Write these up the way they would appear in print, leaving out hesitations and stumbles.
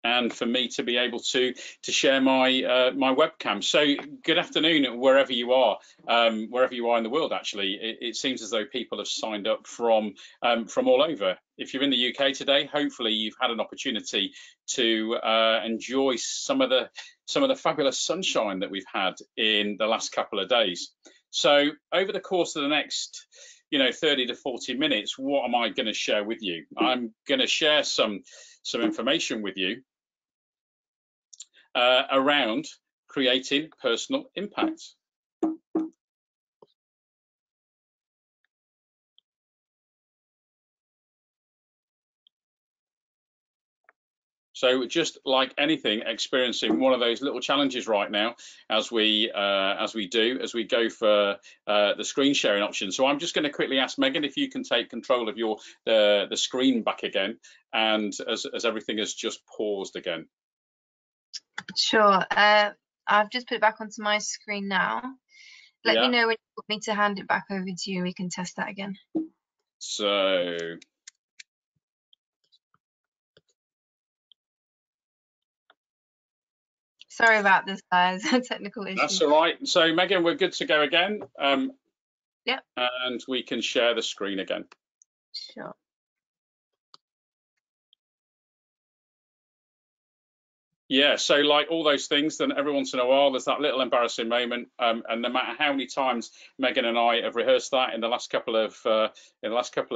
and for me to be able to share my my webcam. So good afternoon wherever you are in the world. Actually, it seems as though people have signed up from all over. If you're in the UK today, hopefully you've had an opportunity to enjoy some of the fabulous sunshine that we've had in the last couple of days. So over the course of the next 30 to 40 minutes, what am I going to share with you? I'm going to share some information with you around creating personal impact. So just like anything, experiencing one of those little challenges right now as we go for the screen sharing option. So I'm just going to quickly ask Megan if you can take control of the screen back again, and as everything has just paused again. Sure. I've just put it back onto my screen now. Let me know when you want me to hand it back over to you, and we can test that again. So sorry about this, guys. Technical issue. That's all right. So Megan, we're good to go again. Yep. And we can share the screen again. Sure. Yeah, so like all those things, then every once in a while there's that little embarrassing moment, and no matter how many times Megan and I have rehearsed that in the last couple of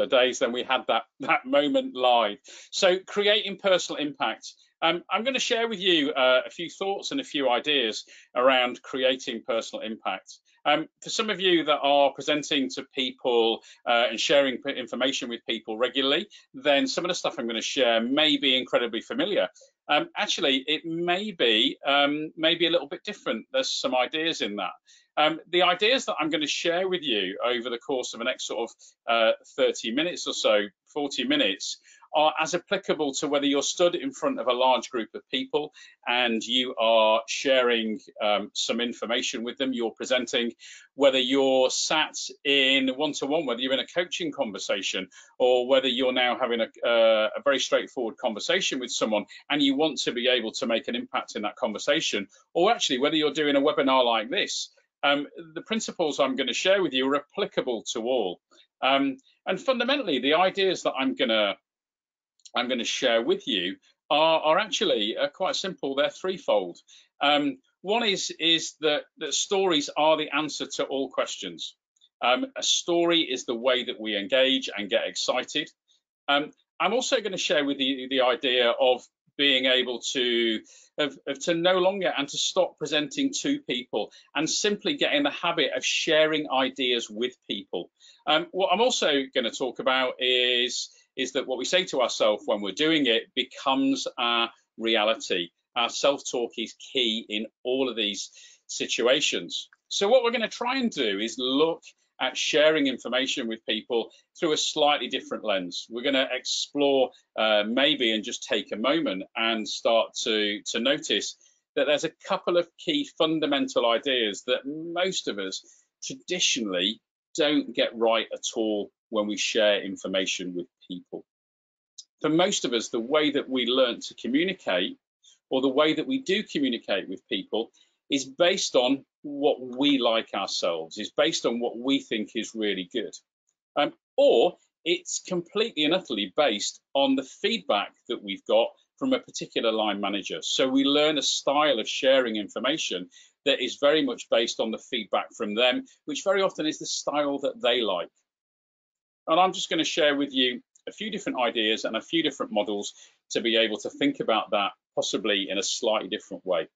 days, then we had that moment live. So creating personal impact. I'm going to share with you a few thoughts and a few ideas around creating personal impact. For some of you that are presenting to people and sharing information with people regularly, then some of the stuff I'm going to share may be incredibly familiar. Actually, it may be a little bit different. There's some ideas in that. The ideas that I'm going to share with you over the course of the next sort of 30 minutes or so, 40 minutes, are as applicable to whether you're stood in front of a large group of people and you are sharing some information with them, you're presenting, whether you're sat in one-to-one, whether you're in a coaching conversation, or whether you're now having a very straightforward conversation with someone and you want to be able to make an impact in that conversation, or actually whether you're doing a webinar like this. The principles I'm going to share with you are applicable to all. And fundamentally, the ideas that I'm going to share with you are actually quite simple. They're threefold. One is that stories are the answer to all questions. A story is the way that we engage and get excited. I'm also going to share with you the idea of being able to no longer and to stop presenting to people and simply get in the habit of sharing ideas with people. What I'm also going to talk about is that what we say to ourselves when we're doing it becomes our reality. Our self-talk is key in all of these situations. So what we're going to try and do is look at sharing information with people through a slightly different lens. We're going to explore maybe and just take a moment and start to notice that there's a couple of key fundamental ideas that most of us traditionally don't get right at all when we share information with people. For most of us, the way that we learn to communicate, or the way that we do communicate with people, is based on what we like ourselves, is based on what we think is really good. Or it's completely and utterly based on the feedback that we've got from a particular line manager. So we learn a style of sharing information that is very much based on the feedback from them, which very often is the style that they like. And I'm just going to share with you a few different ideas and a few different models to be able to think about that possibly in a slightly different way.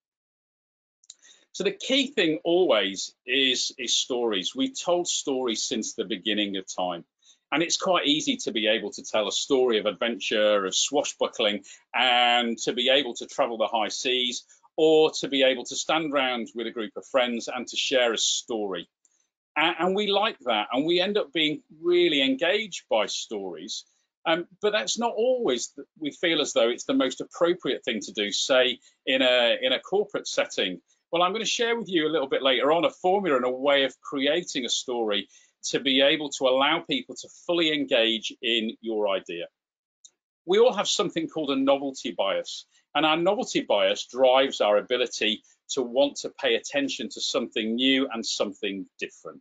So the key thing always is stories. We've told stories since the beginning of time. And it's quite easy to be able to tell a story of adventure, of swashbuckling, and to be able to travel the high seas, or to be able to stand around with a group of friends and to share a story. And we like that, and we end up being really engaged by stories. But that's not always, we feel as though it's the most appropriate thing to do, say, in a corporate setting. Well, I'm going to share with you a little bit later on a formula and a way of creating a story to be able to allow people to fully engage in your idea. We all have something called a novelty bias. And our novelty bias drives our ability to want to pay attention to something new and something different.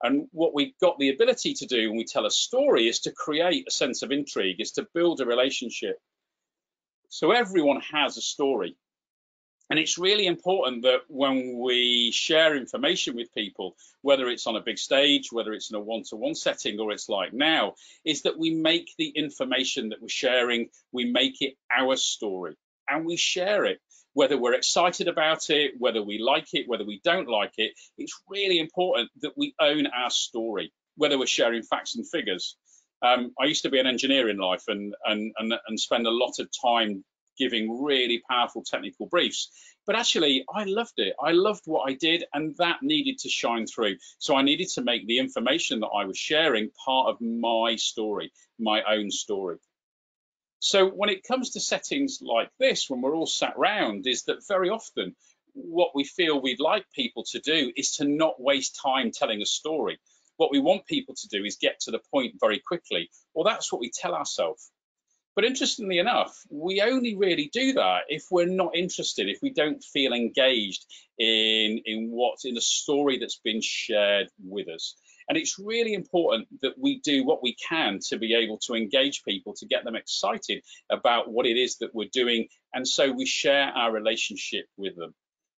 And what we've got the ability to do when we tell a story is to create a sense of intrigue, is to build a relationship. So everyone has a story. And it's really important that when we share information with people, whether it's on a big stage, whether it's in a one-to-one setting, or it's like now, is that we make the information that we're sharing, we make it our story and we share it. Whether we're excited about it, whether we like it, whether we don't like it, it's really important that we own our story, whether we're sharing facts and figures. I used to be an engineer in life and spend a lot of time giving really powerful technical briefs. But actually, I loved it. I loved what I did, and that needed to shine through. So I needed to make the information that I was sharing part of my story, my own story. So when it comes to settings like this, when we're all sat round, is that very often what we feel we'd like people to do is to not waste time telling a story. What we want people to do is get to the point very quickly, or that's what we tell ourselves. But interestingly enough, we only really do that if we're not interested, if we don't feel engaged in the story that's been shared with us. And it's really important that we do what we can to be able to engage people, to get them excited about what it is that we're doing. And so we share our relationship with them.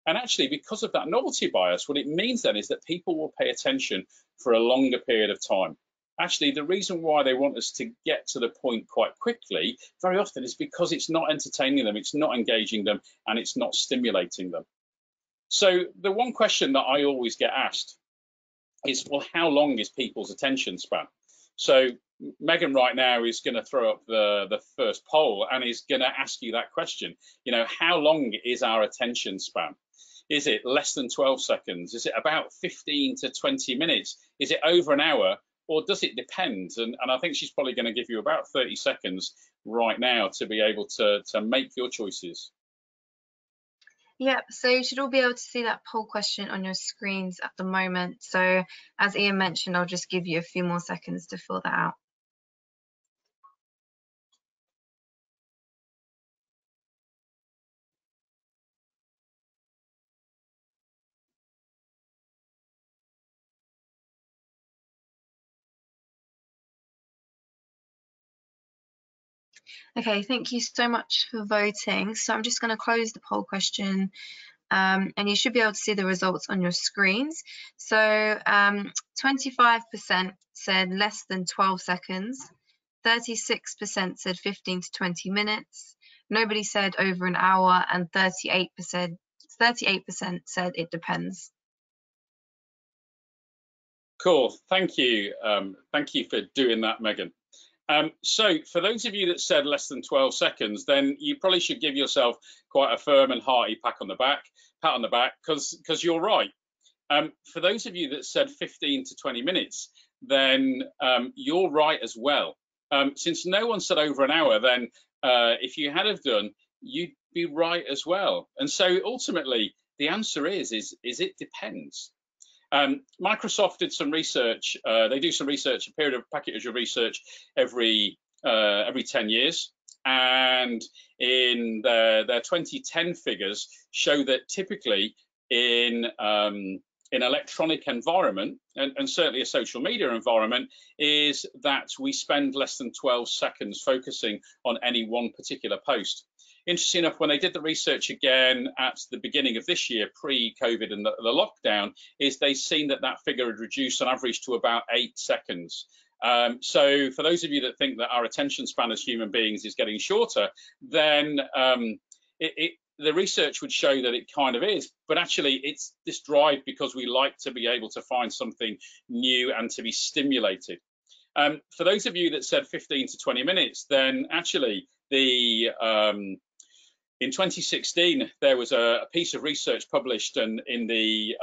And actually, because of that novelty bias, what it means then is that people will pay attention for a longer period of time. Actually, the reason why they want us to get to the point quite quickly very often is because it's not entertaining them, it's not engaging them, and it's not stimulating them. So the one question that I always get asked is, well, how long is people's attention span? So Megan right now is going to throw up the first poll and is going to ask you that question. You know, how long is our attention span? Is it less than 12 seconds? Is it about 15 to 20 minutes? Is it over an hour? Or does it depend? And I think she's probably going to give you about 30 seconds right now to be able to make your choices. Yeah, so you should all be able to see that poll question on your screens at the moment. So as Ian mentioned, I'll just give you a few more seconds to fill that out. Okay, thank you so much for voting. So I'm just going to close the poll question and you should be able to see the results on your screens. So 25% said less than 12 seconds, 36% said 15 to 20 minutes, nobody said over an hour, and 38% said it depends. Cool, thank you. Thank you for doing that, Megan. So for those of you that said less than 12 seconds, then you probably should give yourself quite a firm and hearty pat on the back, because you're right. For those of you that said 15 to 20 minutes, then you're right as well. Since no one said over an hour, then if you had have done, you'd be right as well. And so ultimately, the answer is it depends. Microsoft did some research. They do some research, a period of package of research every 10 years. And in their 2010 figures show that typically in electronic environment, and certainly a social media environment, is that we spend less than 12 seconds focusing on any one particular post. Interesting enough, when they did the research again at the beginning of this year, pre-COVID and the lockdown, is they've seen that figure had reduced on average to about 8 seconds. So for those of you that think that our attention span as human beings is getting shorter, then the research would show that it kind of is, but actually it's this drive because we like to be able to find something new and to be stimulated. For those of you that said 15 to 20 minutes, then actually in 2016, there was a piece of research published in the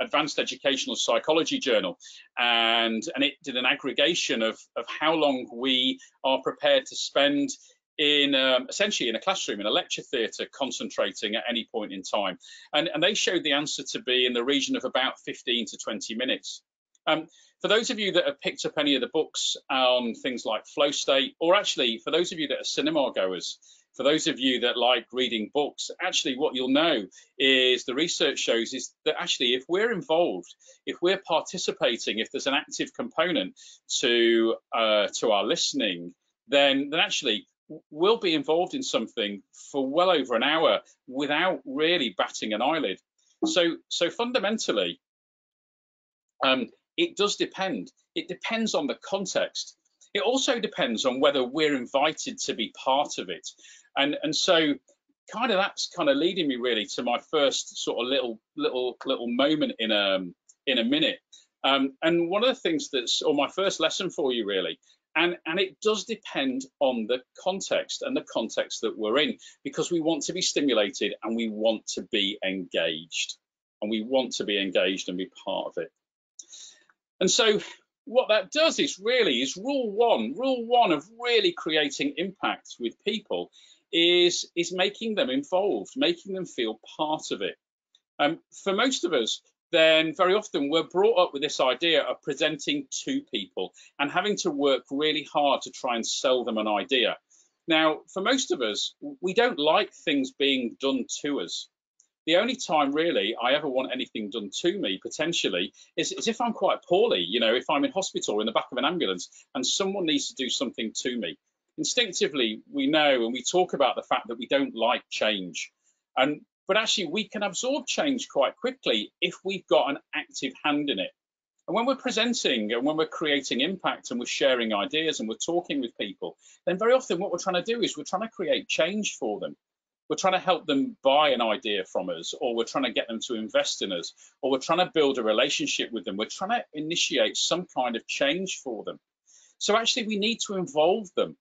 Advanced Educational Psychology Journal, and it did an aggregation of how long we are prepared to spend in essentially in a classroom, in a lecture theatre, concentrating at any point in time. And they showed the answer to be in the region of about 15 to 20 minutes. For those of you that have picked up any of the books on things like flow state, or actually for those of you that are cinema goers, For those of you that like reading books, actually what you'll know is the research shows is that actually if we're involved, if we're participating, if there's an active component to our listening, then actually we'll be involved in something for well over an hour without really batting an eyelid. So fundamentally, it does depend. It depends on the context. It also depends on whether we're invited to be part of it. And so that's kind of leading me really to my first sort of little moment in a minute. And one of the things or my first lesson for you really, and it does depend on the context and the context that we're in, because we want to be stimulated and we want to be engaged. And we want to be engaged and be part of it. And so what that does is rule one of really creating impact with people is making them involved, making them feel part of it. For most of us, then very often we're brought up with this idea of presenting to people and having to work really hard to try and sell them an idea. Now, for most of us, we don't like things being done to us. The only time really I ever want anything done to me potentially is if I'm quite poorly, if I'm in hospital or in the back of an ambulance and someone needs to do something to me. Instinctively, we know and we talk about the fact that we don't like change. But actually we can absorb change quite quickly if we've got an active hand in it. And when we're presenting and when we're creating impact and we're sharing ideas and we're talking with people, then very often what we're trying to do is we're trying to create change for them. We're trying to help them buy an idea from us, or we're trying to get them to invest in us, or we're trying to build a relationship with them. We're trying to initiate some kind of change for them. So actually we need to involve them.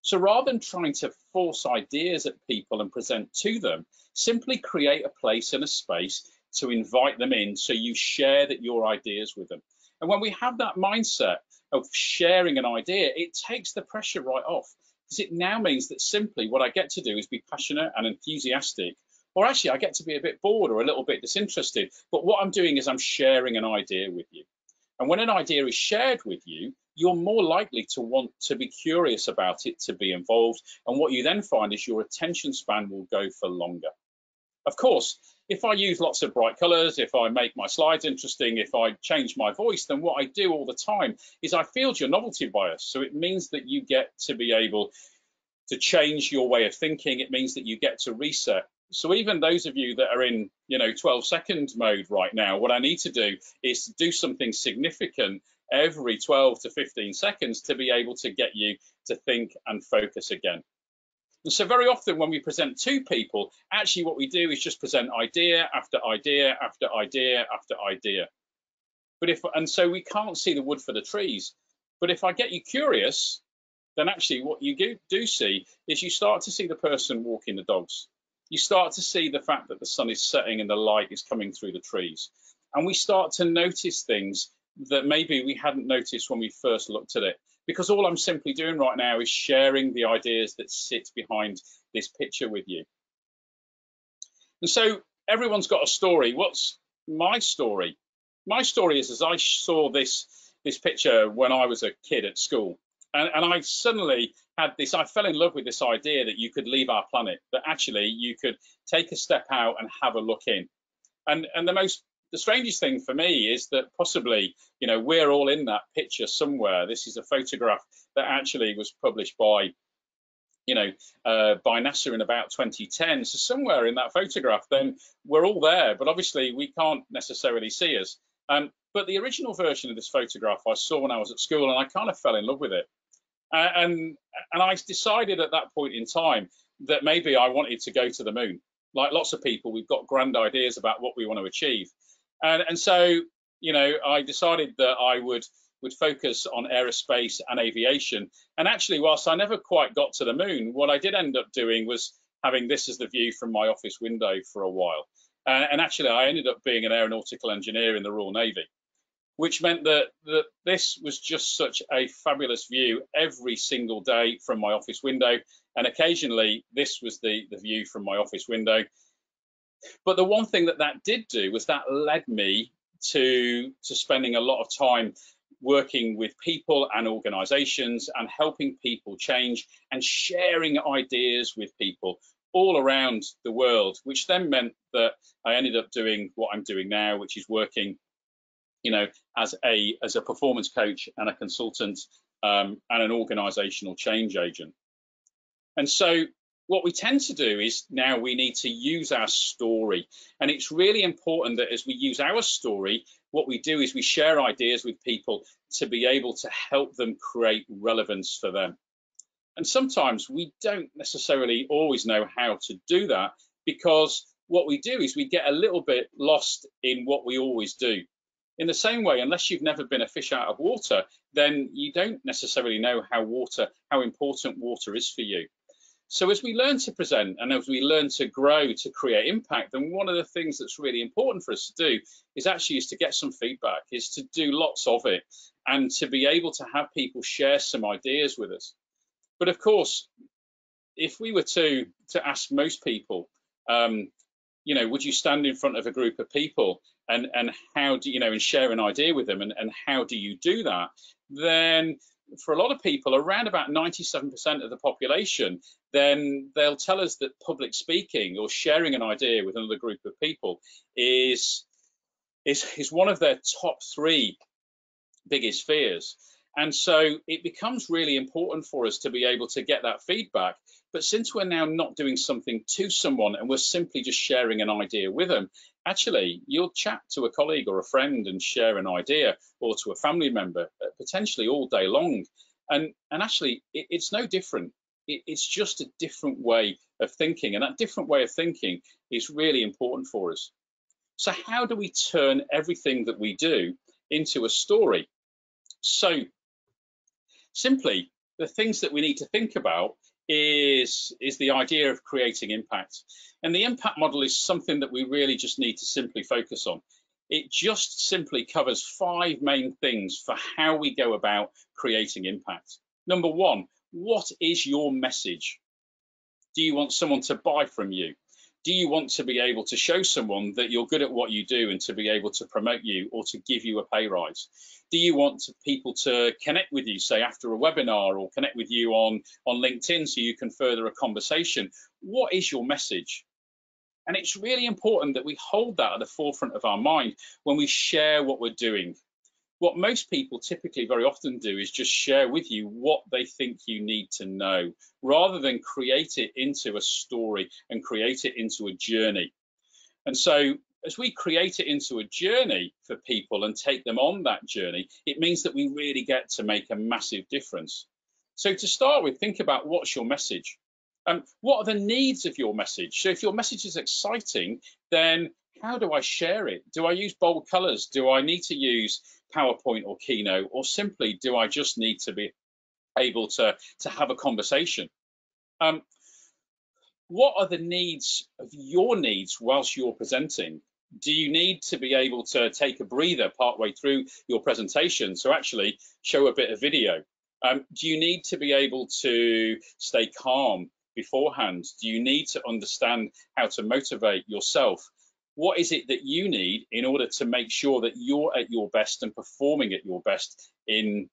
So rather than trying to force ideas at people and present to them, simply create a place and a space to invite them in so you share your ideas with them. And when we have that mindset of sharing an idea, it takes the pressure right off. Because it now means that simply what I get to do is be passionate and enthusiastic, or actually I get to be a bit bored or a little bit disinterested. But what I'm doing is I'm sharing an idea with you. And when an idea is shared with you, you're more likely to want to be curious about it, to be involved. And what you then find is your attention span will go for longer. Of course, if I use lots of bright colors, if I make my slides interesting, if I change my voice, then what I do all the time is I field your novelty bias. So it means that you get to be able to change your way of thinking. It means that you get to reset. So even those of you that are in 12-second mode right now, what I need to do is do something significant every 12 to 15 seconds to be able to get you to think and focus again. And so very often when we present to people, actually what we do is just present idea after idea after idea after idea. And so we can't see the wood for the trees. But if I get you curious, then actually what you do see is you start to see the person walking the dogs. You start to see the fact that the sun is setting and the light is coming through the trees. And we start to notice things that maybe we hadn't noticed when we first looked at it. Because all I'm simply doing right now is sharing the ideas that sit behind this picture with you. And so everyone's got a story. What's my story? My story is as I saw this picture when I was a kid at school. And I suddenly had I fell in love with this idea that you could leave our planet, that actually you could take a step out and have a look in. And the strangest thing for me is that possibly, we're all in that picture somewhere. This is a photograph that actually was published by NASA in about 2010. So somewhere in that photograph, then we're all there, but obviously we can't necessarily see us. But the original version of this photograph I saw when I was at school, and I kind of fell in love with it. And I decided at that point in time that maybe I wanted to go to the moon. Like lots of people, we've got grand ideas about what we want to achieve. And so, I decided that I would focus on aerospace and aviation. And actually, whilst I never quite got to the moon, what I did end up doing was having this as the view from my office window for a while. And actually, I ended up being an aeronautical engineer in the Royal Navy, which meant that this was just such a fabulous view every single day from my office window. And occasionally, this was the view from my office window. But the one thing that did do was that led me to spending a lot of time working with people and organizations and helping people change and sharing ideas with people all around the world, which then meant that I ended up doing what I'm doing now, which is working, you know, as a performance coach and a consultant, and an organizational change agent. And so what we tend to do is now we need to use our story. And it's really important that as we use our story, what we do is we share ideas with people to be able to help them create relevance for them. And sometimes we don't necessarily always know how to do that, because what we do is we get a little bit lost in what we always do. In the same way, unless you've never been a fish out of water, then you don't necessarily know how important water is for you. So as we learn to present and as we learn to grow to create impact, then one of the things that's really important for us to do is to get some feedback, is to do lots of it, and to be able to have people share some ideas with us. But of course, if we were to ask most people, you know, would you stand in front of a group of people and how do you know, and share an idea with them, and how do you do that? Then for a lot of people, around about 97% of the population, then they'll tell us that public speaking or sharing an idea with another group of people is one of their top 3 biggest fears. And so it becomes really important for us to be able to get that feedback. But since we're now not doing something to someone and we're simply just sharing an idea with them, actually, you'll chat to a colleague or a friend and share an idea, or to a family member, potentially all day long. And actually, it's no different. It's just a different way of thinking. And that different way of thinking is really important for us. So how do we turn everything that we do into a story? So simply, the things that we need to think about is the idea of creating impact. And the impact model is something that we really just need to simply focus on. It just simply covers 5 main things for how we go about creating impact. Number 1, what is your message? Do you want someone to buy from you? Do you want to be able to show someone that you're good at what you do and to be able to promote you or to give you a pay rise? Do you want people to connect with you, say after a webinar, or connect with you on LinkedIn so you can further a conversation? What is your message? And it's really important that we hold that at the forefront of our mind when we share what we're doing. What most people typically very often do is just share with you what they think you need to know, rather than create it into a story and create it into a journey. And so as we create it into a journey for people and take them on that journey, it means that we really get to make a massive difference. So to start with, think about what's your message. What are the needs of your message? So if your message is exciting, then how do I share it? Do I use bold colors? Do I need to use PowerPoint or Keynote? Or simply, do I just need to be able to have a conversation? What are the needs of your needs whilst you're presenting? Do you need to be able to take a breather partway through your presentation, so actually show a bit of video? Do you need to be able to stay calm beforehand? Do you need to understand how to motivate yourself? What is it that you need in order to make sure that you're at your best and performing at your best in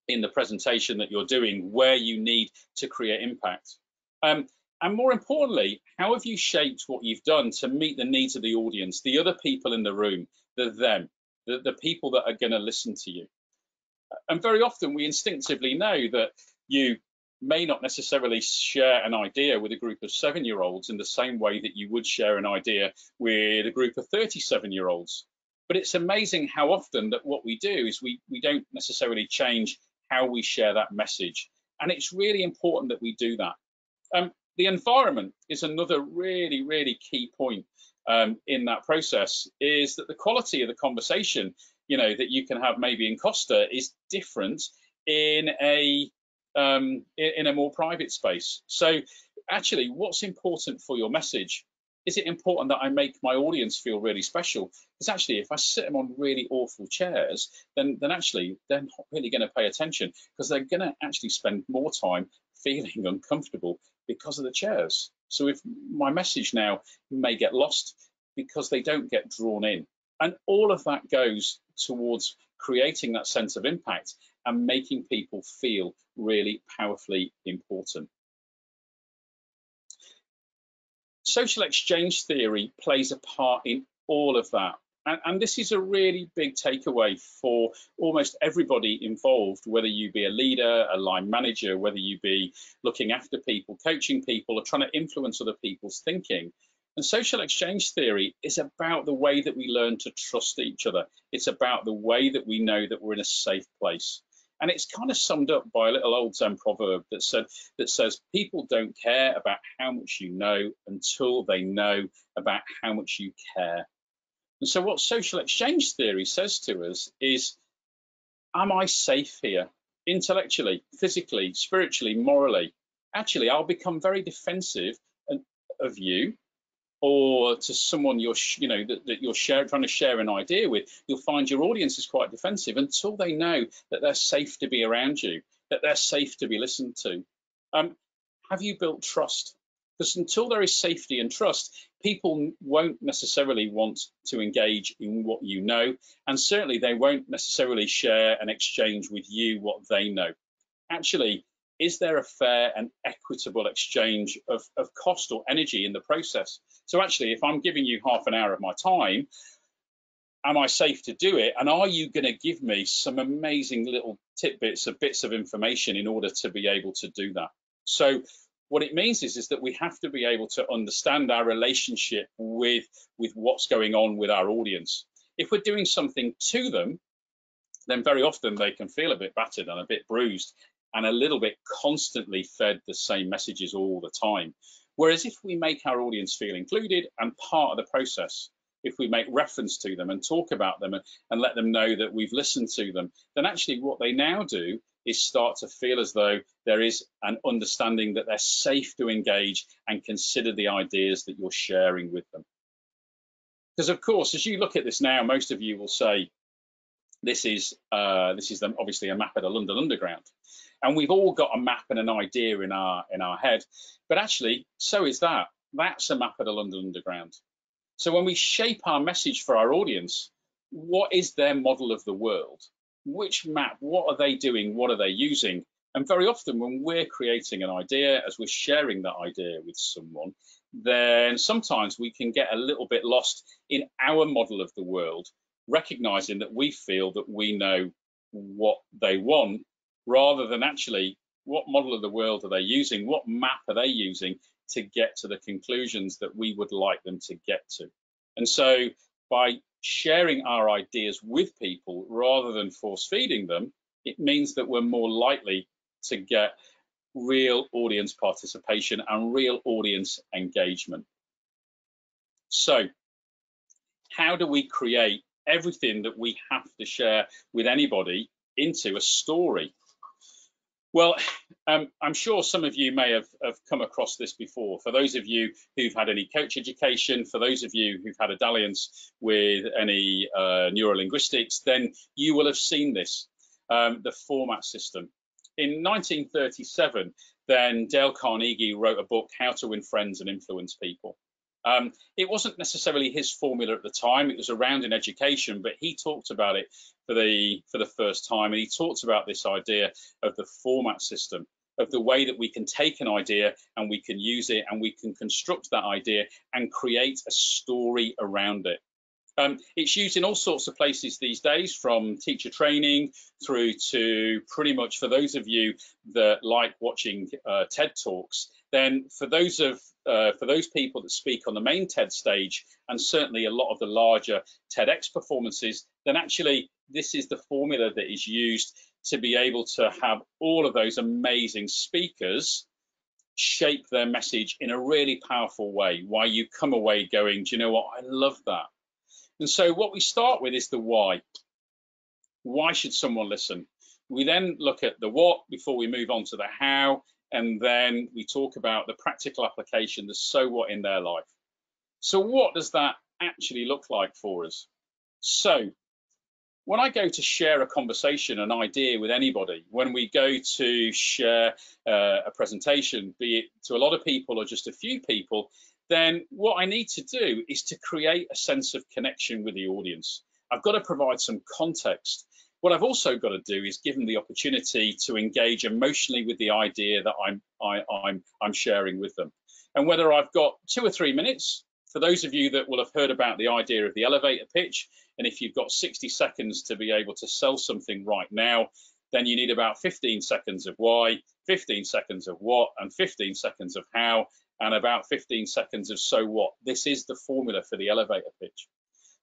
the presentation that you're doing, where you need to create impact? And more importantly, how have you shaped what you've done to meet the needs of the audience, the other people in the room, the people that are going to listen to you? And very often we instinctively know that you may not necessarily share an idea with a group of 7-year-olds in the same way that you would share an idea with a group of 37-year-olds. But it's amazing how often that what we do is we don't necessarily change how we share that message. And it's really important that we do that. The environment is another really, really key point in that process, is that the quality of the conversation, you know, that you can have maybe in Costa is different in a more private space. So actually, what's important for your message? Is it important that I make my audience feel really special? Because actually, if I sit them on really awful chairs, then actually they're not really going to pay attention, because they're going to actually spend more time feeling uncomfortable because of the chairs. So if my message now may get lost because they don't get drawn in. And all of that goes towards creating that sense of impact and making people feel really powerfully important. Social exchange theory plays a part in all of that. And this is a really big takeaway for almost everybody involved, whether you be a leader, a line manager, whether you be looking after people, coaching people, or trying to influence other people's thinking. And social exchange theory is about the way that we learn to trust each other. It's about the way that we know that we're in a safe place. And it's kind of summed up by a little old Zen proverb that says people don't care about how much you know until they know about how much you care. And so what social exchange theory says to us is, am I safe here? Intellectually, physically, spiritually, morally? Actually, I'll become very defensive of you, or to someone you're trying to share an idea with. You'll find your audience is quite defensive until they know that they're safe to be around you, that they're safe to be listened to. Have you built trust? Because until there is safety and trust, people won't necessarily want to engage in what you know, and certainly they won't necessarily share and exchange with you what they know. Actually, is there a fair and equitable exchange of cost or energy in the process? So actually, if I'm giving you half an hour of my time, am I safe to do it? And are you going to give me some amazing little tidbits of bits of information in order to be able to do that? So what it means is that we have to be able to understand our relationship with what's going on with our audience. If we're doing something to them, then very often they can feel a bit battered and a bit bruised and a little bit constantly fed the same messages all the time. Whereas if we make our audience feel included and part of the process, if we make reference to them and talk about them and let them know that we've listened to them, then actually what they now do is start to feel as though there is an understanding that they're safe to engage and consider the ideas that you're sharing with them. Because of course, as you look at this now, most of you will say, this is obviously a map of the London Underground, and we've all got a map and an idea in our head. But actually, so is that. That's a map of the London Underground. So when we shape our message for our audience, what is their model of the world? Which map? What are they doing? What are they using? And very often, when we're creating an idea, as we're sharing that idea with someone, then sometimes we can get a little bit lost in our model of the world, recognizing that we feel that we know what they want, rather than actually what model of the world are they using, what map are they using to get to the conclusions that we would like them to get to. And so by sharing our ideas with people rather than force feeding them, it means that we're more likely to get real audience participation and real audience engagement. So how do we create everything that we have to share with anybody into a story? Well, I'm sure some of you may have come across this before. For those of you who've had any coach education, for those of you who've had a dalliance with any neurolinguistics, then you will have seen this, the format system. In 1937, then Dale Carnegie wrote a book, How to Win Friends and Influence People. It wasn't necessarily his formula at the time. It was around in education, but he talked about it for the first time, and he talked about this idea of the format system, of the way that we can take an idea and we can use it and we can construct that idea and create a story around it. It's used in all sorts of places these days, from teacher training through to pretty much, for those of you that like watching TED Talks, then for those people that speak on the main TED stage, and certainly a lot of the larger TEDx performances, then actually this is the formula that is used to be able to have all of those amazing speakers shape their message in a really powerful way, why you come away going, do you know what, I love that. And so what we start with is the why. Why should someone listen? We then look at the what before we move on to the how, and then we talk about the practical application, the so what in their life. So what does that actually look like for us? So when I go to share a conversation, an idea with anybody, when we go to share a presentation, be it to a lot of people or just a few people, then what I need to do is to create a sense of connection with the audience. I've got to provide some context. What I've also got to do is give them the opportunity to engage emotionally with the idea that I'm sharing with them. And whether I've got 2 or 3 minutes, for those of you that will have heard about the idea of the elevator pitch, and if you've got 60 seconds to be able to sell something right now, then you need about 15 seconds of why, 15 seconds of what, and 15 seconds of how, and about 15 seconds of so what. This is the formula for the elevator pitch.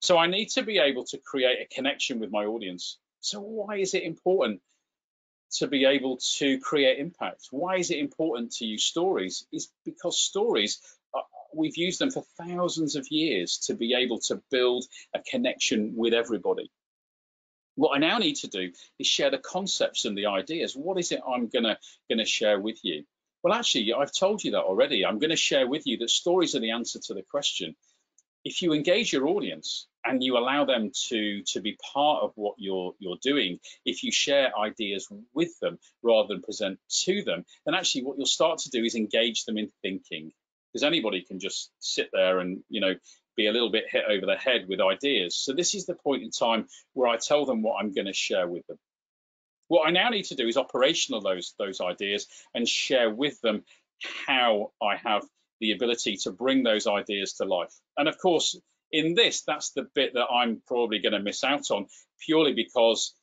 So I need to be able to create a connection with my audience. So why is it important to be able to create impact? Why is it important to use stories? It's because stories, we've used them for thousands of years to be able to build a connection with everybody. What I now need to do is share the concepts and the ideas. What is it I'm gonna share with you? Well, actually, I've told you that already. I'm going to share with you that stories are the answer to the question. If you engage your audience and you allow them to be part of what you're doing, if you share ideas with them rather than present to them, then actually what you'll start to do is engage them in thinking. Because anybody can just sit there and, you know, be a little bit hit over the head with ideas. So this is the point in time where I tell them what I'm going to share with them. What I now need to do is operationalize those ideas and share with them how I have the ability to bring those ideas to life. And of course, in this, that's the bit that I'm probably going to miss out on, purely because,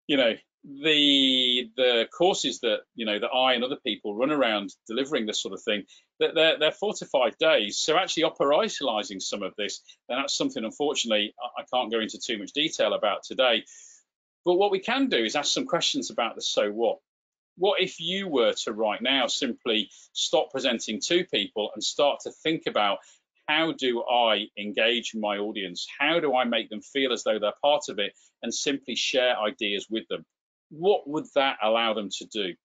you know, the courses that, you know, that I and other people run around delivering this sort of thing, that they're 4 to 5 days. So actually operationalizing some of this, then that's something, unfortunately, I can't go into too much detail about today. But what we can do is ask some questions about the so what. What if you were to right now simply stop presenting to people and start to think about, how do I engage my audience? How do I make them feel as though they're part of it, and simply share ideas with them? What would that allow them to do?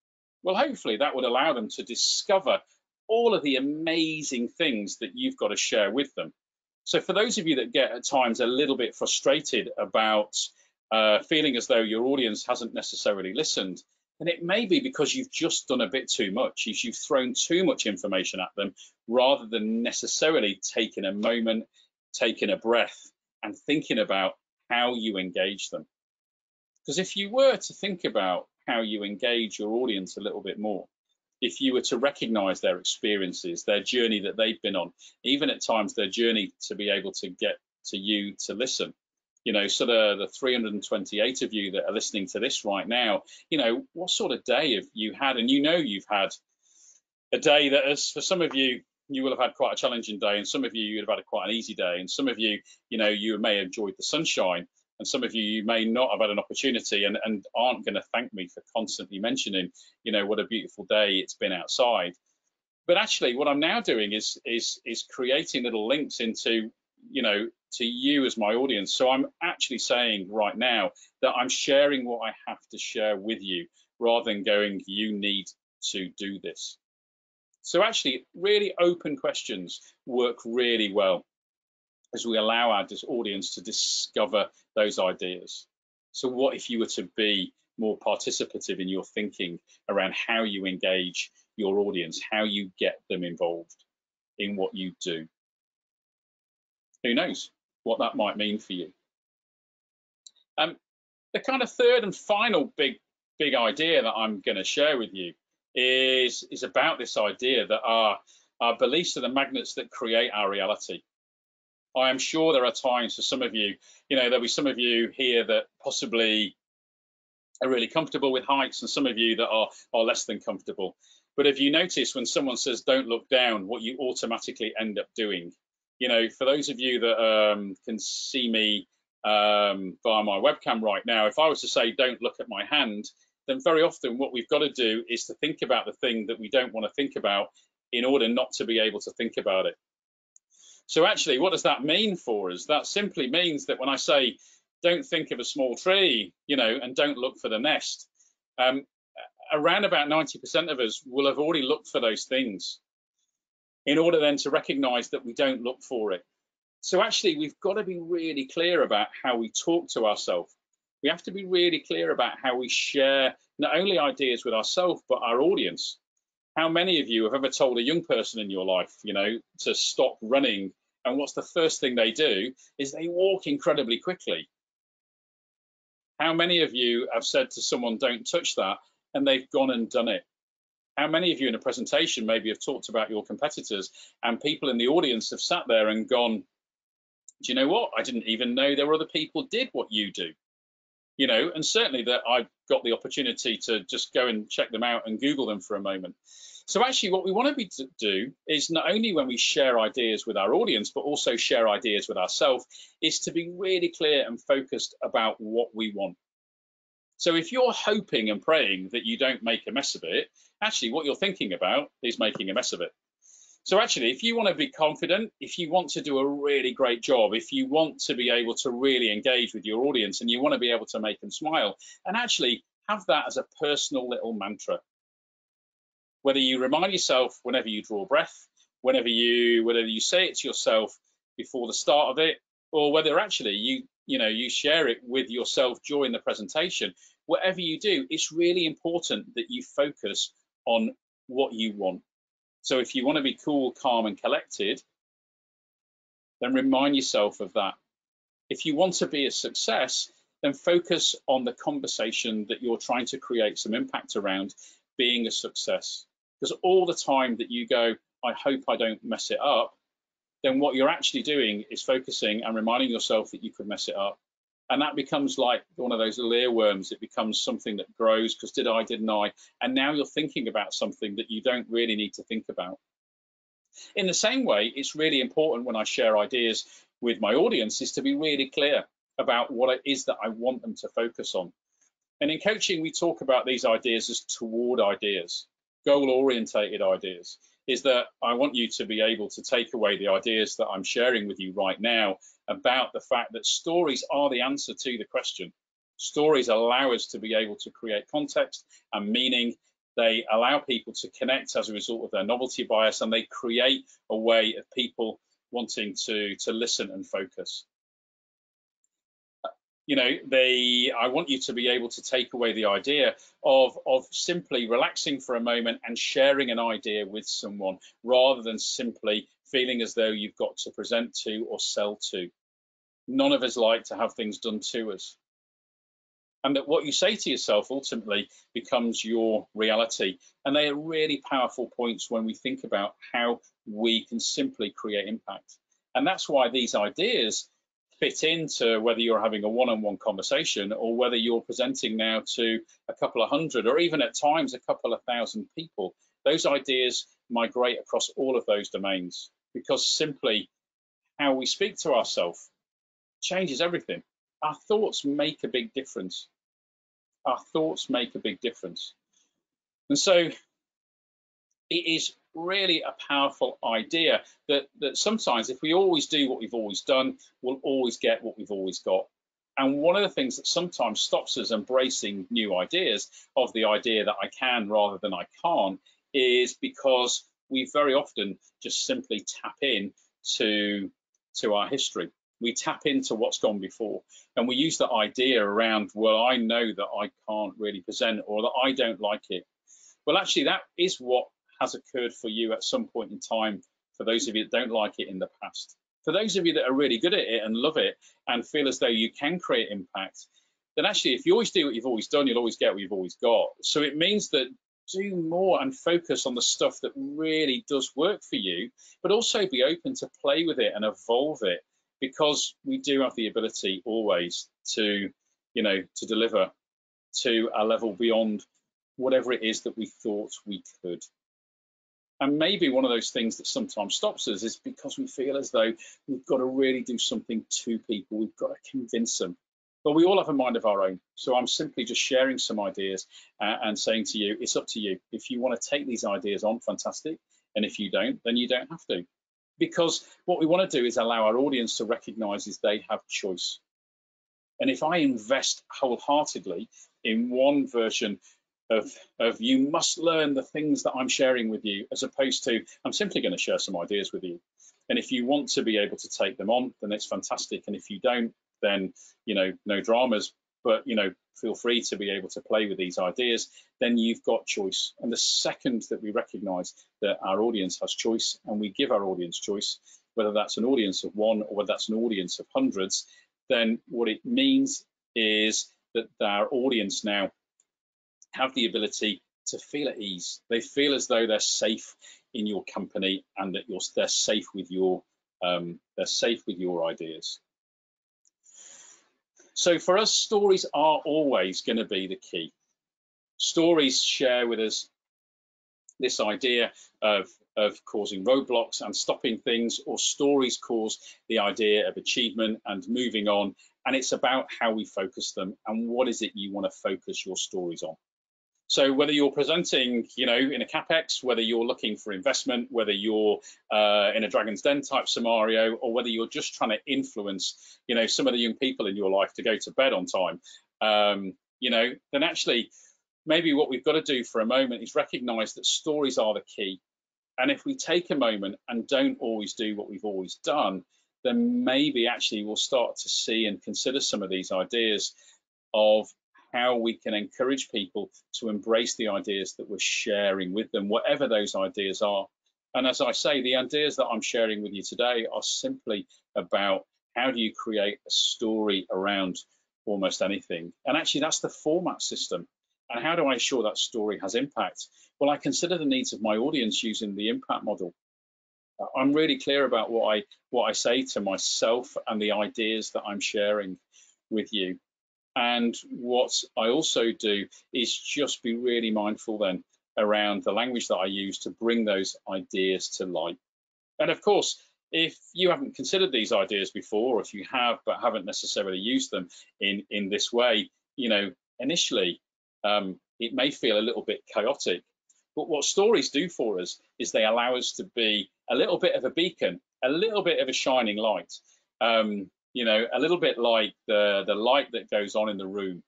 Well, hopefully that would allow them to discover all of the amazing things that you've got to share with them. So for those of you that get at times a little bit frustrated about feeling as though your audience hasn't necessarily listened, and it may be because you've just done a bit too much. You've thrown too much information at them rather than necessarily taking a moment, taking a breath, and thinking about how you engage them. Because if you were to think about how you engage your audience a little bit more, if you were to recognize their experiences, their journey that they've been on, even at times their journey to be able to get to you to listen, you know, so the 328 of you that are listening to this right now, you know, what sort of day have you had? And you know, you've had a day that is, for some of you, you will have had quite a challenging day, and some of you would have had quite an easy day, and some of you, you know, you may have enjoyed the sunshine, and some of you may not have had an opportunity and aren't going to thank me for constantly mentioning, you know, what a beautiful day it's been outside. But actually, what I'm now doing is creating little links into, you know, to you as my audience. So I'm actually saying right now that I'm sharing what I have to share with you, rather than going, you need to do this. So actually, really open questions work really well as we allow our audience to discover those ideas. So what if you were to be more participative in your thinking around how you engage your audience, how you get them involved in what you do? Who knows what that might mean for you? The kind of third and final big idea that I'm going to share with you is about this idea that our beliefs are the magnets that create our reality. I am sure there are times for some of you, you know, there'll be some of you here that possibly are really comfortable with heights, and some of you that are less than comfortable. But if you notice, when someone says don't look down, what you automatically end up doing, you know, for those of you that can see me via my webcam right now, if I was to say don't look at my hand, then very often what we've got to do is to think about the thing that we don't want to think about in order not to be able to think about it. So actually, what does that mean for us? That simply means that when I say, don't think of a small tree, you know, and don't look for the nest, around about 90% of us will have already looked for those things in order then to recognize that we don't look for it. So actually, we've got to be really clear about how we talk to ourselves. We have to be really clear about how we share not only ideas with ourselves, but our audience. How many of you have ever told a young person in your life, you know, to stop running, and what's the first thing they do is they walk incredibly quickly? How many of you have said to someone, don't touch that, and they've gone and done it? How many of you in a presentation maybe have talked about your competitors, and people in the audience have sat there and gone, do you know what? I didn't even know there were other people did what you do. You know, and certainly that I've got the opportunity to just go and check them out and Google them for a moment. So actually what we want to do is not only when we share ideas with our audience, but also share ideas with ourselves, is to be really clear and focused about what we want. So if you're hoping and praying that you don't make a mess of it, actually what you're thinking about is making a mess of it. So actually, if you want to be confident, if you want to do a really great job, if you want to be able to really engage with your audience and you want to be able to make them smile, and actually have that as a personal little mantra. Whether you remind yourself whenever you draw breath, whenever you say it to yourself before the start of it, or whether actually you share it with yourself during the presentation, whatever you do, it's really important that you focus on what you want. So if you want to be cool, calm, and collected, then remind yourself of that. If you want to be a success, then focus on the conversation that you're trying to create some impact around being a success. Because all the time that you go, I hope I don't mess it up, then what you're actually doing is focusing and reminding yourself that you could mess it up. And that becomes like one of those little earworms. It becomes something that grows because didn't I? And now you're thinking about something that you don't really need to think about. In the same way, it's really important when I share ideas with my audience is to be really clear about what it is that I want them to focus on. And in coaching, we talk about these ideas as toward ideas, goal-orientated ideas, is that I want you to be able to take away the ideas that I'm sharing with you right now about the fact that stories are the answer to the question. Stories allow us to be able to create context and meaning. They allow people to connect as a result of their novelty bias, and they create a way of people wanting to listen and focus. I want you to be able to take away the idea of simply relaxing for a moment and sharing an idea with someone rather than simply feeling as though you've got to present to or sell to. None of us like to have things done to us. And that what you say to yourself ultimately becomes your reality. And they are really powerful points when we think about how we can simply create impact. And that's why these ideas fit into whether you're having a one-on-one conversation or whether you're presenting now to a couple of hundred or even at times a couple of thousand people. Those ideas migrate across all of those domains because simply how we speak to ourselves changes everything. Our thoughts make a big difference. Our thoughts make a big difference. And so it is really a powerful idea that sometimes if we always do what we've always done, we'll always get what we've always got. And one of the things that sometimes stops us embracing new ideas of the idea that I can rather than I can't is because we very often just simply tap in to our history. We tap into what's gone before, and we use the idea around, well, I know that I can't really present or that I don't like it. Well, actually, that is what has occurred for you at some point in time, for those of you that don't like it in the past. For those of you that are really good at it and love it and feel as though you can create impact, then actually, if you always do what you've always done, you'll always get what you've always got. So it means that do more and focus on the stuff that really does work for you, but also be open to play with it and evolve it, because we do have the ability always to, to deliver to a level beyond whatever it is that we thought we could. And maybe one of those things that sometimes stops us is because we feel as though we've got to really do something to people. We've got to convince them. But we all have a mind of our own. So I'm simply just sharing some ideas and saying to you, it's up to you. If you want to take these ideas on, fantastic. And if you don't, then you don't have to. Because what we want to do is allow our audience to recognize is they have choice. And if I invest wholeheartedly in one version of you must learn the things that I'm sharing with you, as opposed to I'm simply going to share some ideas with you. And if you want to be able to take them on, then it's fantastic. And if you don't, then, no dramas, but, feel free to be able to play with these ideas, then you've got choice. And the second that we recognize that our audience has choice and we give our audience choice, whether that's an audience of one or whether that's an audience of hundreds, then what it means is that our audience now have the ability to feel at ease. They feel as though they're safe in your company and that they're safe with your ideas. So for us, stories are always going to be the key. Stories share with us this idea of causing roadblocks and stopping things, or stories cause the idea of achievement and moving on. And it's about how we focus them and what is it you want to focus your stories on. So whether you're presenting, in a CapEx, whether you're looking for investment, whether you're in a Dragon's Den type scenario, or whether you're just trying to influence, some of the young people in your life to go to bed on time, then actually maybe what we've got to do for a moment is recognize that stories are the key. And if we take a moment and don't always do what we've always done, then maybe actually we'll start to see and consider some of these ideas of how we can encourage people to embrace the ideas that we're sharing with them, whatever those ideas are. And as I say, the ideas that I'm sharing with you today are simply about how do you create a story around almost anything. And actually, that's the format system. And how do I ensure that story has impact? Well, I consider the needs of my audience using the impact model. I'm really clear about what I say to myself and the ideas that I'm sharing with you. And what I also do is just be really mindful then around the language that I use to bring those ideas to light. And of course, if you haven't considered these ideas before, or if you have but haven't necessarily used them in this way, initially it may feel a little bit chaotic. But what stories do for us is they allow us to be a little bit of a beacon, a little bit of a shining light. A little bit like the light that goes on in the room,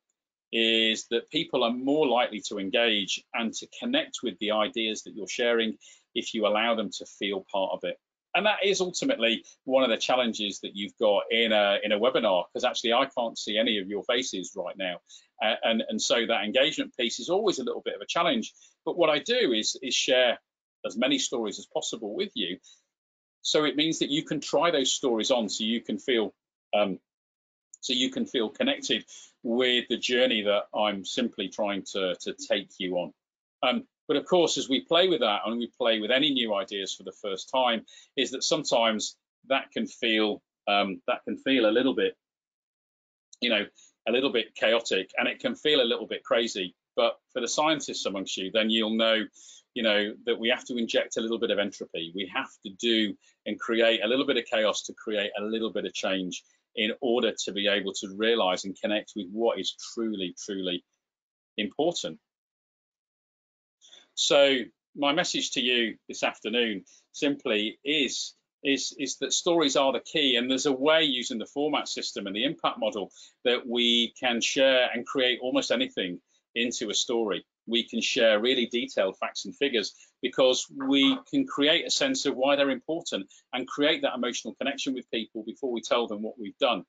is that people are more likely to engage and to connect with the ideas that you're sharing if you allow them to feel part of it. And that is ultimately one of the challenges that you've got in a webinar, because actually I can't see any of your faces right now. And so that engagement piece is always a little bit of a challenge. But what I do is share as many stories as possible with you. So it means that you can try those stories on, so you can feel connected with the journey that I'm simply trying to take you on. But of course, as we play with that, and we play with any new ideas for the first time, is that sometimes that can feel a little bit, a little bit chaotic, and it can feel a little bit crazy. But for the scientists amongst you, then you'll know, that we have to inject a little bit of entropy. We have to do and create a little bit of chaos to create a little bit of change in order to be able to realize and connect with what is truly, truly important. So my message to you this afternoon simply is that stories are the key, and there's a way using the format system and the impact model that we can share and create almost anything into a story. We can share really detailed facts and figures because we can create a sense of why they're important and create that emotional connection with people before we tell them what we've done.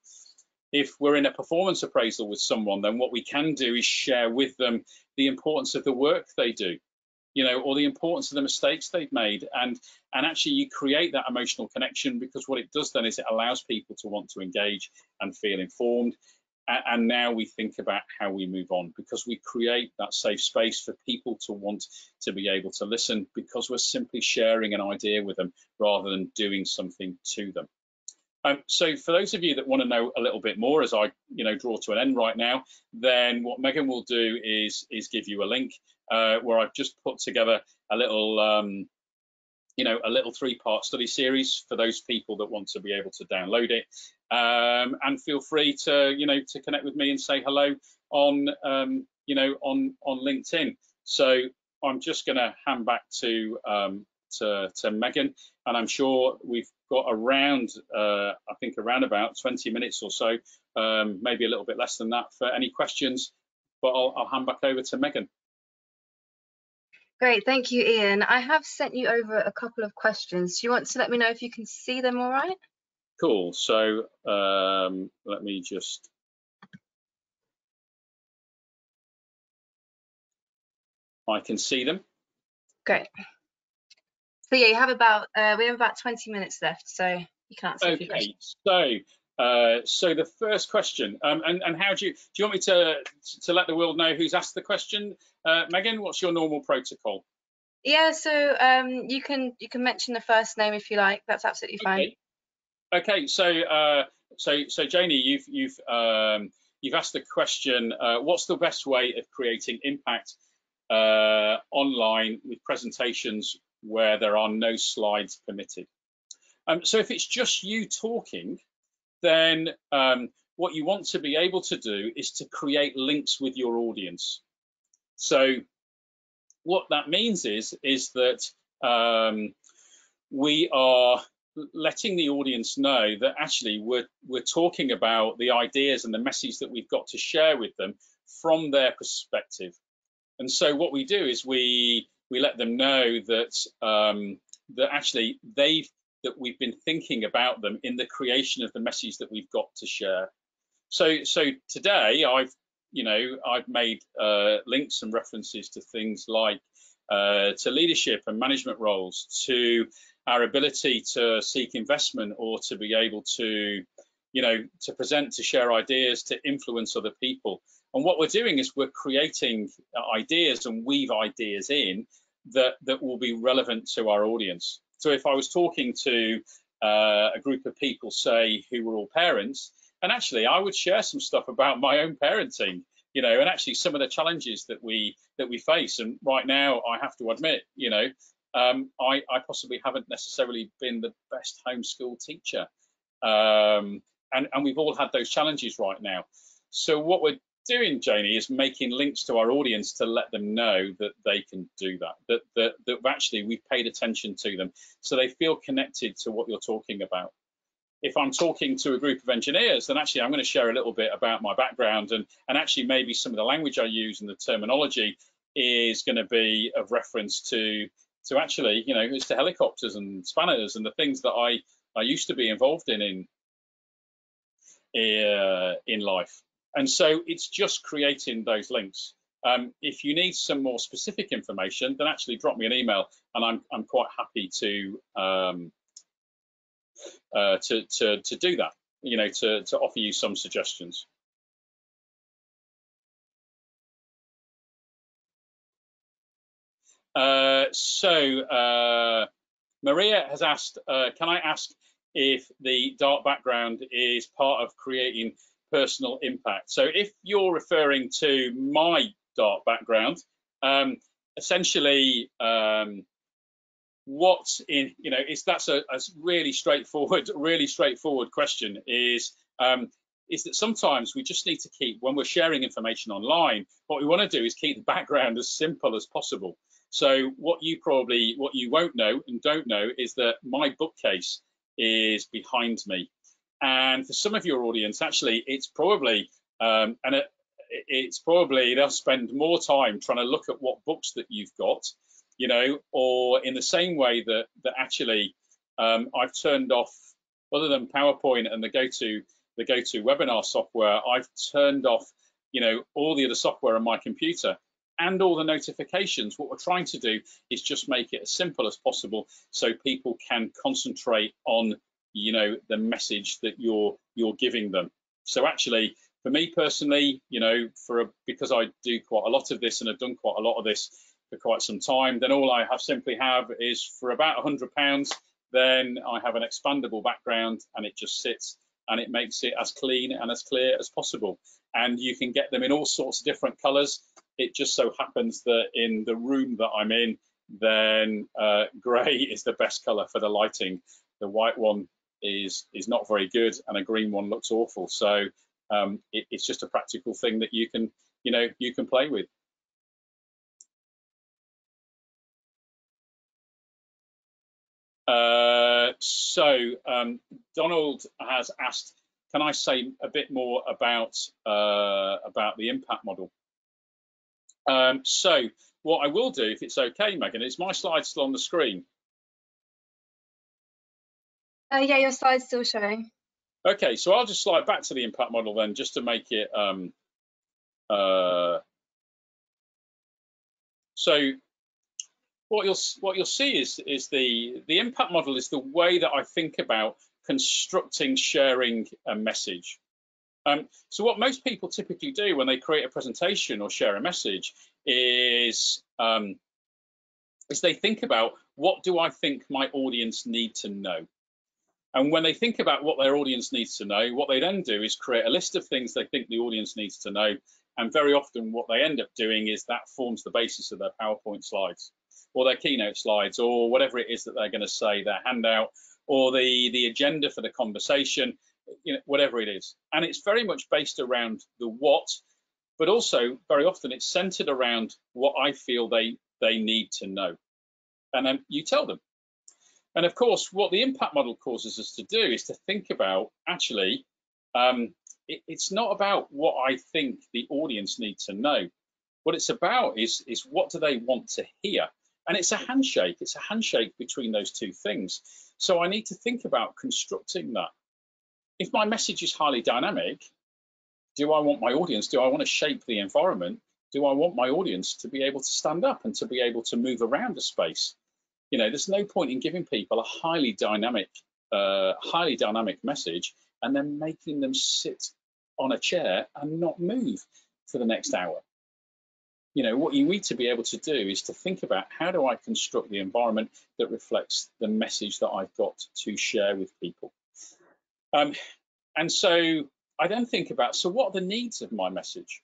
If we're in a performance appraisal with someone, then what we can do is share with them the importance of the work they do, or the importance of the mistakes they've made. And actually you create that emotional connection, because what it does then is it allows people to want to engage and feel informed. And now we think about how we move on, because we create that safe space for people to want to be able to listen, because we're simply sharing an idea with them rather than doing something to them. So for those of you that want to know a little bit more as I draw to an end right now, then what Megan will do is give you a link where I've just put together a little a little 3-part study series for those people that want to be able to download it. And feel free to to connect with me and say hello on on LinkedIn. So I'm just going to hand back to Megan, and I'm sure we've got around I think around about 20 minutes or so, maybe a little bit less than that, for any questions, but I'll hand back over to Megan. Great, thank you, Ian. I have sent you over a couple of questions. Do you want to let me know if you can see them all right? Cool. So let me just. I can see them. Great. So yeah, you have about we have about 20 minutes left, so you can answer a few questions. So So the first question, and how do you want me to let the world know who's asked the question? Megan, what's your normal protocol? Yeah, so you can mention the first name if you like. That's absolutely fine. Okay. So Janie, you've asked the question. What's the best way of creating impact online with presentations where there are no slides permitted? So if it's just you talking, then what you want to be able to do is to create links with your audience. So what that means is that we are letting the audience know that actually we're talking about the ideas and the message that we've got to share with them from their perspective. And so what we do is we let them know that that actually that we've been thinking about them in the creation of the message that we've got to share. So today I've made links and references to things like to leadership and management roles, to our ability to seek investment or to be able to to present, to share ideas, to influence other people. And what we're doing is we're creating ideas and weave ideas in that will be relevant to our audience. So if I was talking to a group of people, say, who were all parents, and actually I would share some stuff about my own parenting, and actually some of the challenges that we face. And right now, I have to admit, I possibly haven't necessarily been the best homeschool teacher, and we've all had those challenges right now. So what we're doing, Janie, is making links to our audience to let them know that they can do that, that actually we've paid attention to them, so they feel connected to what you're talking about. If I'm talking to a group of engineers, then actually I'm going to share a little bit about my background, and actually maybe some of the language I use and the terminology is going to be of reference to actually, as to helicopters and spanners and the things that I used to be involved in life. And so it's just creating those links. If you need some more specific information, then actually drop me an email, and I'm quite happy to do that, to offer you some suggestions. Maria has asked, can I ask if the dark background is part of creating personal impact? So if you're referring to my dark background, essentially what's in, that's a really straightforward question, is that sometimes we just need to keep, when we're sharing information online, what we want to do is keep the background as simple as possible. So what you won't know and don't know is that my bookcase is behind me. And for some of your audience, actually, it's probably, they'll spend more time trying to look at what books that you've got, or in the same way that actually I've turned off, other than PowerPoint and the GoTo webinar software, I've turned off, all the other software on my computer and all the notifications. What we're trying to do is just make it as simple as possible so people can concentrate on, the message that you're giving them. So actually, for me personally, because I do quite a lot of this and have done quite a lot of this for quite some time, then all I simply have is, for about £100, then I have an expandable background, and it just sits and it makes it as clean and as clear as possible. And you can get them in all sorts of different colors. It just so happens that in the room that I'm in, then grey is the best color for the lighting. The white one is not very good, and a green one looks awful. So it's just a practical thing that you can play with. Donald has asked, can I say a bit more about the impact model? So what I will do, if it's okay, Megan, is my slide still on the screen? Yeah, your slide's still showing. Okay, so I'll just slide back to the impact model then, just to make it so what you'll see is the impact model is the way that I think about constructing, sharing a message. So what most people typically do when they create a presentation or share a message is they think about, what do I think my audience need to know? And when they think about what their audience needs to know, what they then do is create a list of things they think the audience needs to know. And very often what they end up doing is that forms the basis of their PowerPoint slides or their keynote slides or whatever it is that they're going to say, their handout or the agenda for the conversation, whatever it is. And it's very much based around the what, but also very often it's centered around what I feel they need to know. And then you tell them. And of course, what the impact model causes us to do is to think about, actually, it's not about what I think the audience needs to know. What it's about is what do they want to hear? And it's a handshake. It's a handshake between those two things. So I need to think about constructing that. If my message is highly dynamic, do I want my audience, do I want to shape the environment? Do I want my audience to be able to stand up and to be able to move around a space? There's no point in giving people a highly dynamic message and then making them sit on a chair and not move for the next hour. What you need to be able to do is to think about, how do I construct the environment that reflects the message that I've got to share with people? And so I then think about, so what are the needs of my message?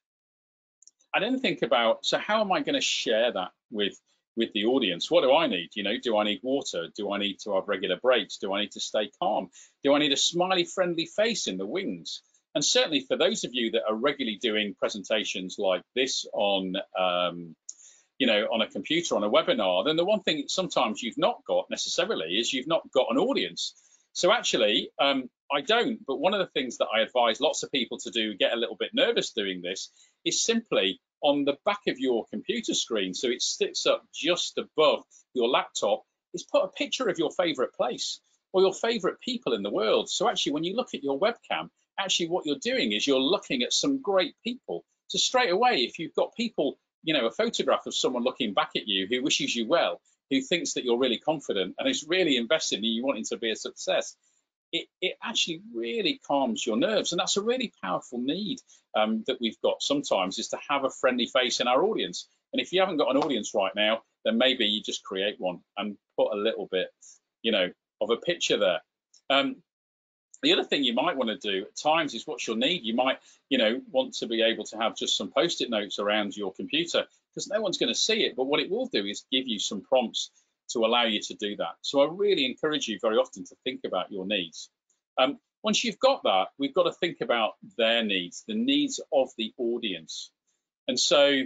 I then think about, so how am I going to share that with the audience? What do I need? Do I need water? Do I need to have regular breaks? Do I need to stay calm? Do I need a smiley, friendly face in the wings? And certainly for those of you that are regularly doing presentations like this on, on a computer, on a webinar, then the one thing sometimes you've not got necessarily is you've not got an audience. So actually, I don't, but one of the things that I advise lots of people to do, get a little bit nervous doing this, is simply on the back of your computer screen, so it sits up just above your laptop, is put a picture of your favorite place or your favorite people in the world. So actually, when you look at your webcam, actually what you're doing is you're looking at some great people. So straight away, if you've got people, a photograph of someone looking back at you who wishes you well, who thinks that you're really confident and is really invested in you wanting to be a success, it actually really calms your nerves. And that's a really powerful need that we've got sometimes, is to have a friendly face in our audience. And if you haven't got an audience right now, then maybe you just create one and put a little bit, of a picture there. The other thing you might want to do at times is, what's your need? You might, want to be able to have just some Post-it notes around your computer, because no one's going to see it. But what it will do is give you some prompts to allow you to do that. So I really encourage you very often to think about your needs. Once you've got that, we've got to think about their needs, the needs of the audience. And so,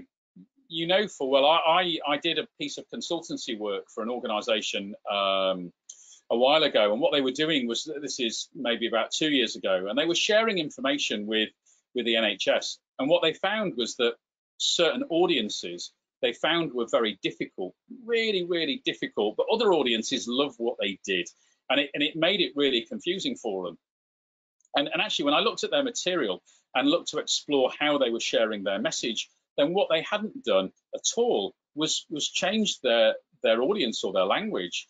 full well, I did a piece of consultancy work for an organization a while ago, and what they were doing was, this is maybe about 2 years ago, and they were sharing information with the NHS. And what they found was that certain audiences they found were very difficult, really, really difficult, but other audiences loved what they did. And it made it really confusing for them. And actually, when I looked at their material and looked to explore how they were sharing their message, then what they hadn't done at all was change their audience or their language.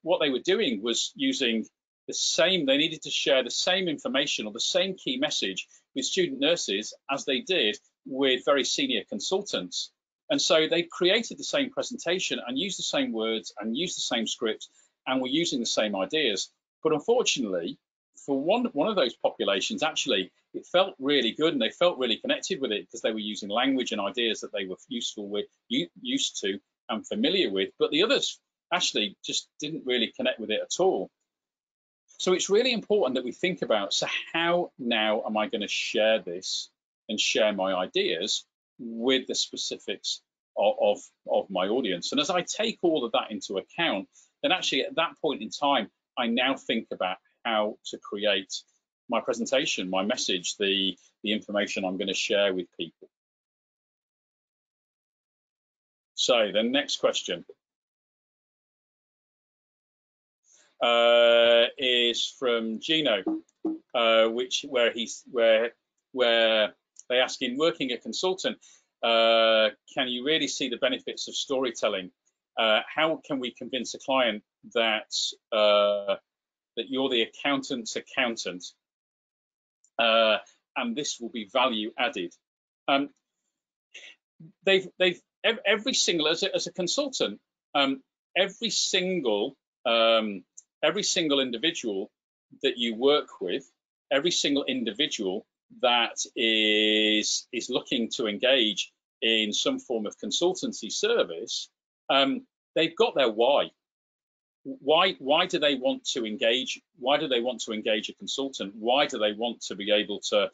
What they were doing was using the same, they needed to share the same information or the same key message with student nurses as they did with very senior consultants. And so they created the same presentation and used the same words and used the same script and were using the same ideas. But unfortunately, for one of those populations, actually, it felt really good and they felt really connected with it because they were using language and ideas that they were used to and familiar with. But the others actually just didn't really connect with it at all. So it's really important that we think about, so how now am I going to share this and share my ideas with the specifics of my audience? And as I take all of that into account, then actually at that point in time, I now think about how to create my presentation, my message, the information I'm going to share with people. So the next question is from Gino, where they ask, in working a consultant, can you really see the benefits of storytelling? How can we convince a client that that you're the accountant's accountant, and this will be value added. Every single, as a consultant, every single individual that you work with, every single individual that is looking to engage in some form of consultancy service, they've got their why. Why do they want to engage? Why do they want to engage a consultant? Why do they want to be able to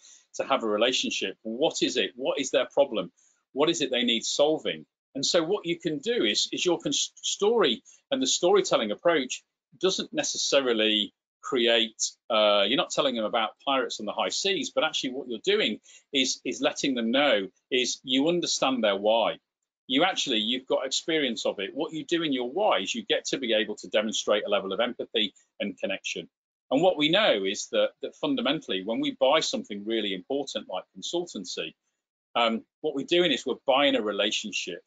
have a relationship? What is it? What is their problem? What is it they need solving? And so what you can do is your story, and the storytelling approach doesn't necessarily create, you're not telling them about pirates on the high seas, but actually what you're doing is letting them know is you understand their why. You've got experience of it. What you do in your why is you get to be able to demonstrate a level of empathy and connection. And what we know is that fundamentally, when we buy something really important like consultancy, what we're doing is we're buying a relationship.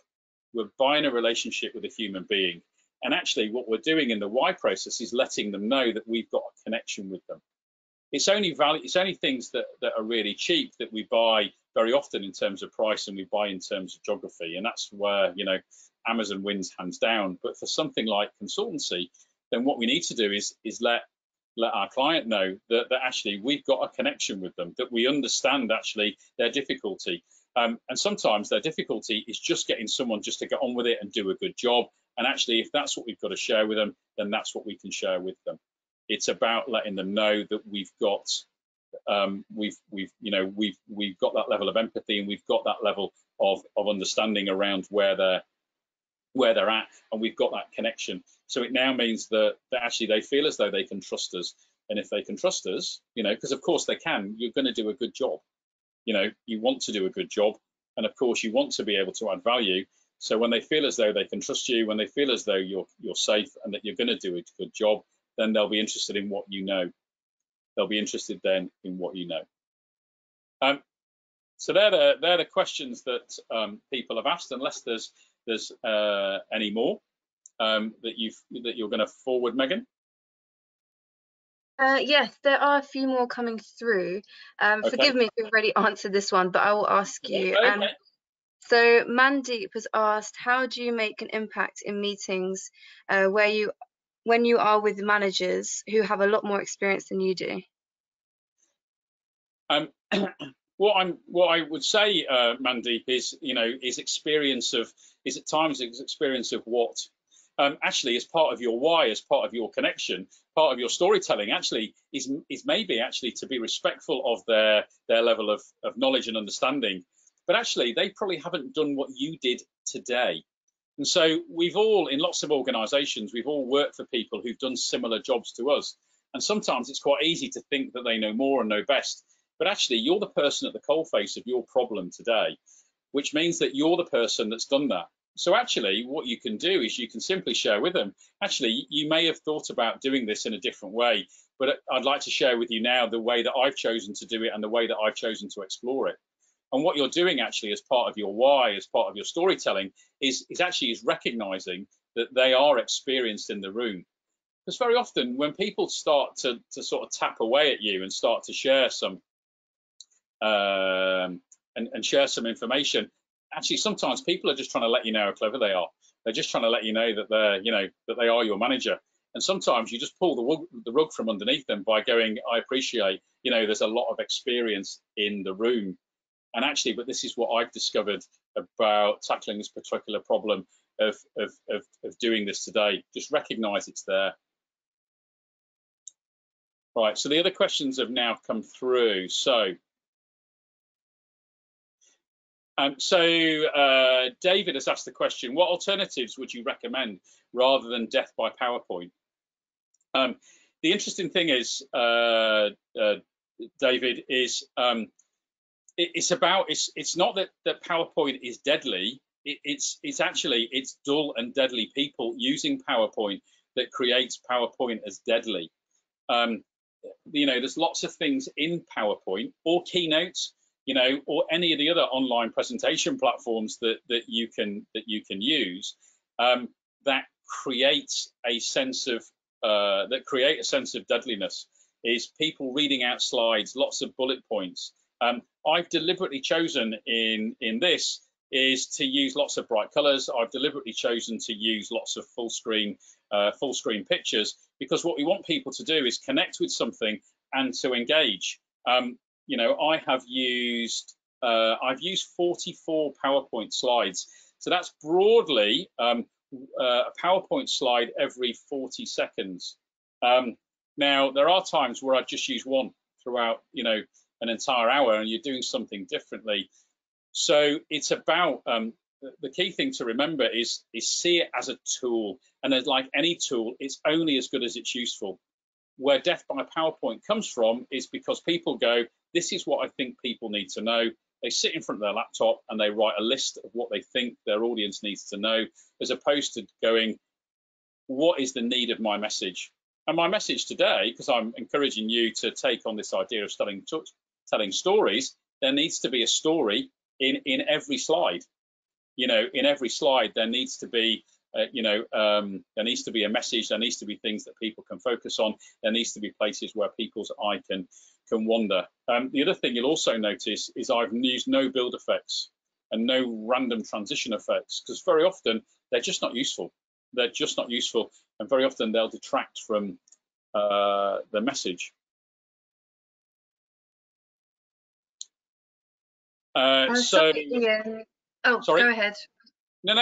We're buying a relationship with a human being. And actually what we're doing in the why process is letting them know that we've got a connection with them. It's only things that are really cheap that we buy very often in terms of price, and we buy in terms of geography, and that's where Amazon wins hands down. But for something like consultancy, then what we need to do is let our client know that actually we've got a connection with them, that we understand actually their difficulty, and sometimes their difficulty is just getting someone just to get on with it and do a good job. And actually, if that's what we've got to share with them, then that's what we can share with them. It's about letting them know that we've got we've got that level of empathy, and we've got that level of understanding around where they're at, and we've got that connection. So it now means that actually they feel as though they can trust us, and if they can trust us, because of course they can, you're going to do a good job. You want to do a good job, and of course you want to be able to add value. So when they feel as though they can trust you, when they feel as though you're safe and that you're going to do a good job, then they'll be interested in what you know. They'll be interested then in what you know. So they're the questions that people have asked. Unless there's any more that you're going to forward, Megan. Yes, there are a few more coming through. Okay. Forgive me if you've already answered this one, but I will ask you. Okay. So Mandeep has asked, how do you make an impact in meetings when you are with managers who have a lot more experience than you do? What I would say, Mandeep, is experience of experience of what actually, as part of your why, as part of your connection, part of your storytelling, actually is maybe actually to be respectful of their level of knowledge and understanding. But actually, they probably haven't done what you did today. And so we've all, in lots of organizations, we've all worked for people who've done similar jobs to us. And sometimes it's quite easy to think that they know more and know best. But actually, you're the person at the coalface of your problem today, which means that you're the person that's done that. So actually, what you can do is you can simply share with them, actually, you may have thought about doing this in a different way, but I'd like to share with you now the way that I've chosen to do it and the way that I've chosen to explore it. And what you're doing actually as part of your why, as part of your storytelling, is recognizing that they are experienced in the room. Because very often when people start to sort of tap away at you and start to share some and share some information, actually sometimes people are just trying to let you know how clever they are. They're just trying to let you know that that they are your manager. And sometimes you just pull the rug from underneath them by going, I appreciate, there's a lot of experience in the room. And actually, but this is what I've discovered about tackling this particular problem of doing this today. Just recognize it's there. Right, so the other questions have now come through. So David has asked the question, what alternatives would you recommend rather than death by PowerPoint? The interesting thing is, David, is it's not that PowerPoint is deadly. It's dull and deadly people using PowerPoint that creates PowerPoint as deadly. There's lots of things in PowerPoint or Keynote, or any of the other online presentation platforms that you can use that creates a sense of create a sense of deadliness is people reading out slides, lots of bullet points. I've deliberately chosen in this is to use lots of bright colors. I've deliberately chosen to use lots of full screen pictures, because what we want people to do is connect with something and to engage. You know, I've used 44 PowerPoint slides, so that's broadly a PowerPoint slide every 40 seconds. Now, there are times where I've just used one throughout, you know, an entire hour, and you're doing something differently. So it's about the key thing to remember is see it as a tool, and as like any tool, it's only as good as it's useful. Where death by PowerPoint comes from is because people go, this is what I think people need to know. They sit in front of their laptop and they write a list of what they think their audience needs to know, as opposed to going, what is the need of my message? And my message today, because I'm encouraging you to take on this idea of telling stories, there needs to be a story in every slide. You know, in every slide there needs to be there needs to be a message. There needs to be things that people can focus on. There needs to be places where people's eye can wander. The other thing you'll also notice is I've used no build effects and no random transition effects, because very often they're just not useful. They're just not useful, and very often they'll detract from the message. Sorry, Ian. Oh, sorry. Go ahead. No.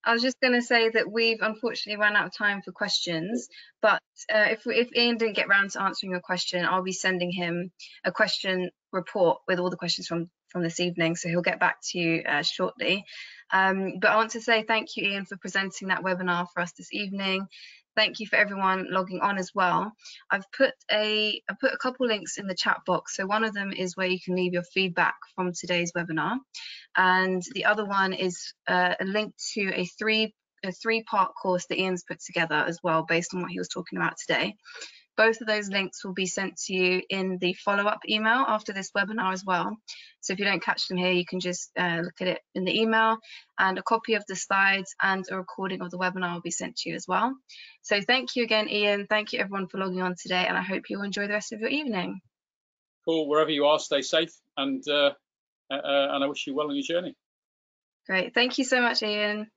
I was just going to say that we've unfortunately run out of time for questions, but if Ian didn't get round to answering your question, I'll be sending him a question report with all the questions from this evening, so he'll get back to you shortly. But I want to say thank you, Ian, for presenting that webinar for us this evening. Thank you for everyone logging on as well. I've put a couple links in the chat box. So one of them is where you can leave your feedback from today's webinar, and the other one is a link to a three-part course that Ian's put together as well, based on what he was talking about today. Both of those links will be sent to you in the follow-up email after this webinar as well. So if you don't catch them here, you can just look at it in the email, and a copy of the slides and a recording of the webinar will be sent to you as well. So thank you again, Ian. Thank you everyone for logging on today, and I hope you enjoy the rest of your evening. Cool. Wherever you are, stay safe, and I wish you well on your journey. Great. Thank you so much, Ian.